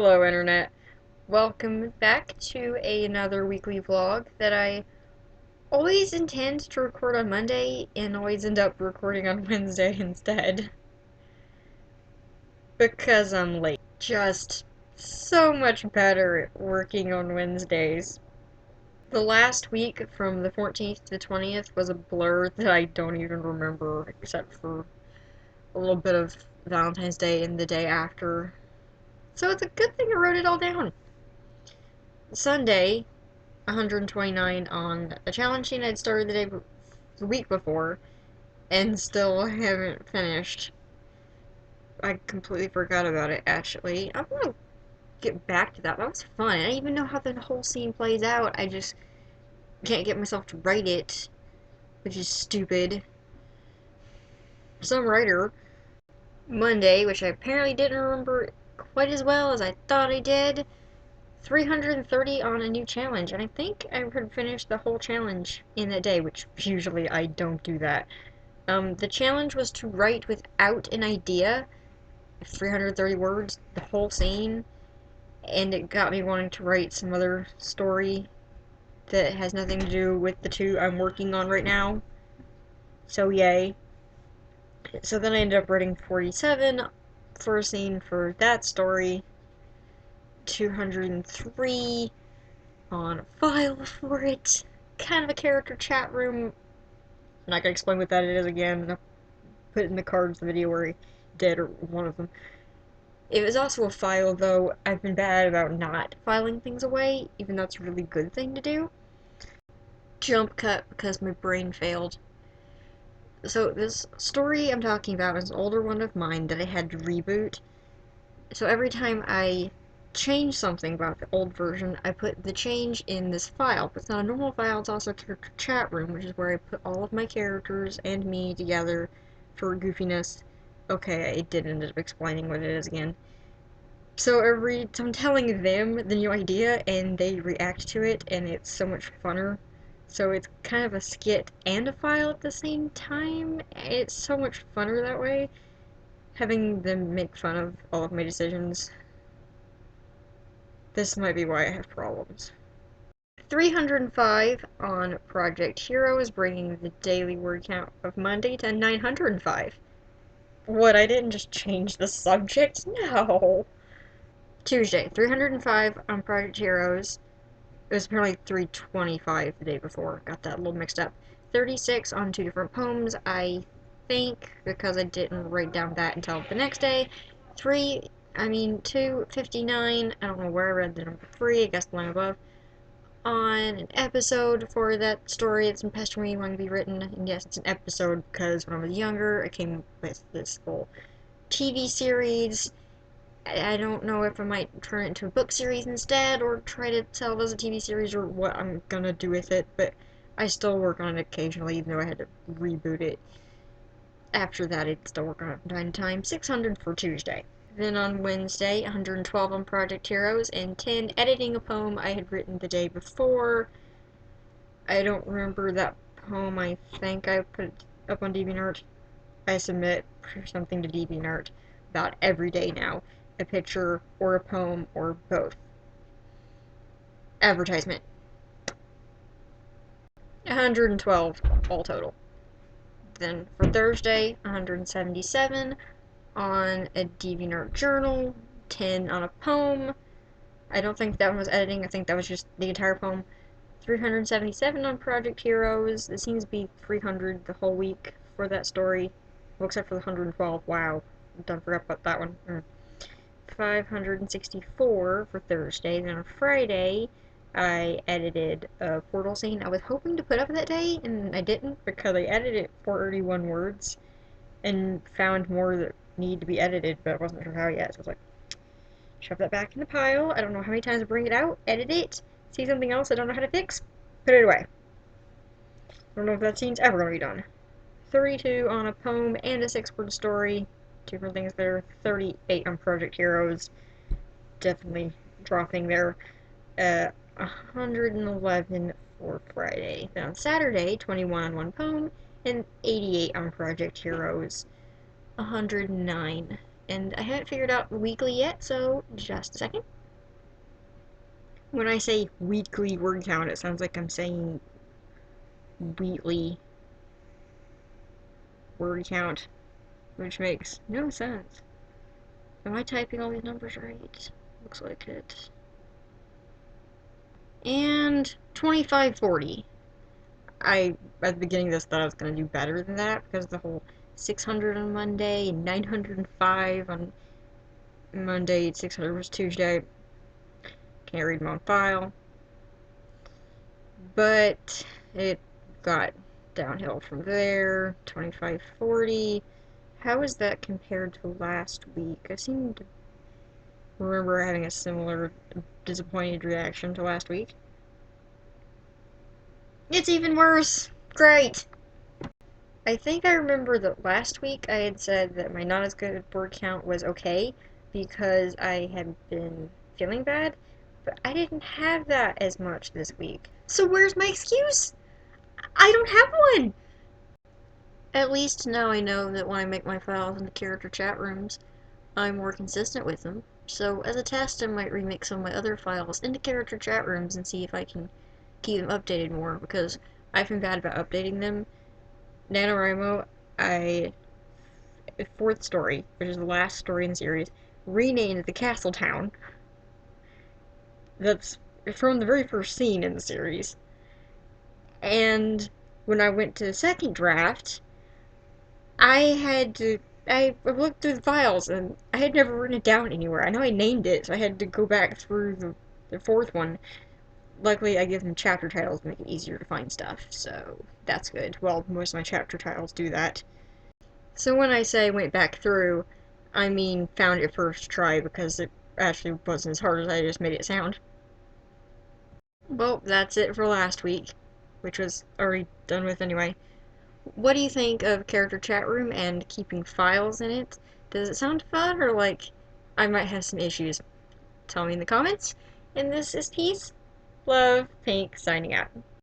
Hello, Internet. Welcome back to another weekly vlog that I always intend to record on Monday and always end up recording on Wednesday instead. Because I'm late. Just so much better at working on Wednesdays. The last week from the 14th to the 20th was a blur that I don't even remember except for a little bit of Valentine's Day and the day after. So it's a good thing I wrote it all down. Sunday, 129 on a challenge sheet I'd started the week before, and still haven't finished. I completely forgot about it, actually. I'm gonna get back to that. That was fun. I don't even know how the whole scene plays out. I just can't get myself to write it, which is stupid. Some writer. Monday, which I apparently didn't remember quite as well as I thought I did. 330 on a new challenge, and I think I had finished the whole challenge in that day, which usually I don't do that. The challenge was to write without an idea, 330 words, the whole scene, and it got me wanting to write some other story that has nothing to do with the two I'm working on right now. So yay. So then I ended up writing 47 for a scene for that story, 203 on a file for it, kind of a character chat room. I'm not gonna explain what that is again. I'll put it in the cards, the video where he did, or one of them. It was also a file, though I've been bad about not filing things away, even though it's a really good thing to do. Jump cut because my brain failed. So this story I'm talking about is an older one of mine that I had to reboot. So every time I change something about the old version, I put the change in this file. But it's not a normal file, it's also a character chat room, which is where I put all of my characters and me together for goofiness. Okay, I did end up explaining what it is again. So I'm telling them the new idea, and they react to it, and it's so much funner. So it's kind of a skit and a file at the same time. It's so much funner that way, having them make fun of all of my decisions. This might be why I have problems. 305 on Project Hero is bringing the daily word count of Monday to 905. What, I didn't just change the subject? No! Tuesday, 305 on Project Heroes. It was apparently 325 the day before. Got that a little mixed up. 36 on two different poems, I think, because I didn't write down that until the next day. 259, I don't know where I read the number 3, I guess the line above, on an episode for that story that's been pestering me wanting to be written. And yes, it's an episode because when I was younger, I came with this whole TV series. I don't know if I might turn it into a book series instead, or try to tell it as a TV series, or what I'm gonna do with it, but I still work on it occasionally, even though I had to reboot it. After that, I'd still work on it from time to time. 600 for Tuesday. Then on Wednesday, 112 on Project Heroes, and 10 editing a poem I had written the day before. I don't remember that poem. I think I put it up on DeviantArt. I submit something to DeviantArt about every day now. A picture, or a poem, or both. Advertisement. 112 all total. Then for Thursday, 177 on a DeviantArt journal, 10 on a poem. I don't think that one was editing, I think that was just the entire poem. 377 on Project Heroes. It seems to be 300 the whole week for that story. Well, except for the 112. Wow. Done forgot about that one. 564 for Thursday. Then on Friday, I edited a portal scene I was hoping to put up that day, and I didn't because I edited 41 words and found more that need to be edited, but I wasn't sure how yet. So I was like, shove that back in the pile. I don't know how many times to bring it out, edit it, see something else I don't know how to fix, put it away. I don't know if that scene's ever going to be done. 32 on a poem and a 6-word story. Two different things there. 38 on Project Heroes. Definitely dropping there. 111 for Friday. Then on Saturday, 21 on one poem and 88 on Project Heroes. 109 and I haven't figured out the weekly yet, so just a second. When I say weekly word count, it sounds like I'm saying Wheatley word count, which makes no sense. Am I typing all these numbers right? Looks like it. And 2540. I, at the beginning of this, thought I was going to do better than that because the whole 600 on Monday and 905 on Monday, 600 was Tuesday. Can't read my own file. But it got downhill from there. 2540. How is that compared to last week? I seem to remember having a similar disappointed reaction to last week. It's even worse! Great! I think I remember that last week I had said that my not as good word count was okay because I had been feeling bad, but I didn't have that as much this week. So where's my excuse? I don't have one! At least now I know that when I make my files into character chat rooms, I'm more consistent with them. So as a test, I might remix some of my other files into character chat rooms and see if I can keep them updated more, because I've been bad about updating them. NaNoWriMo, I, fourth story, which is the last story in the series, renamed the castle town. That's from the very first scene in the series. And when I went to the second draft, I looked through the files and I had never written it down anywhere. I know I named it, so I had to go back through the fourth one. Luckily, I give them chapter titles to make it easier to find stuff, so that's good. Well, most of my chapter titles do that. So when I say went back through, I mean found it first try because it actually wasn't as hard as I just made it sound. Well, that's it for last week, which was already done with anyway. What do you think of Character Chat Room and keeping files in it? Does it sound fun or like I might have some issues? Tell me in the comments. And this is Peace, Love, Pink, signing out.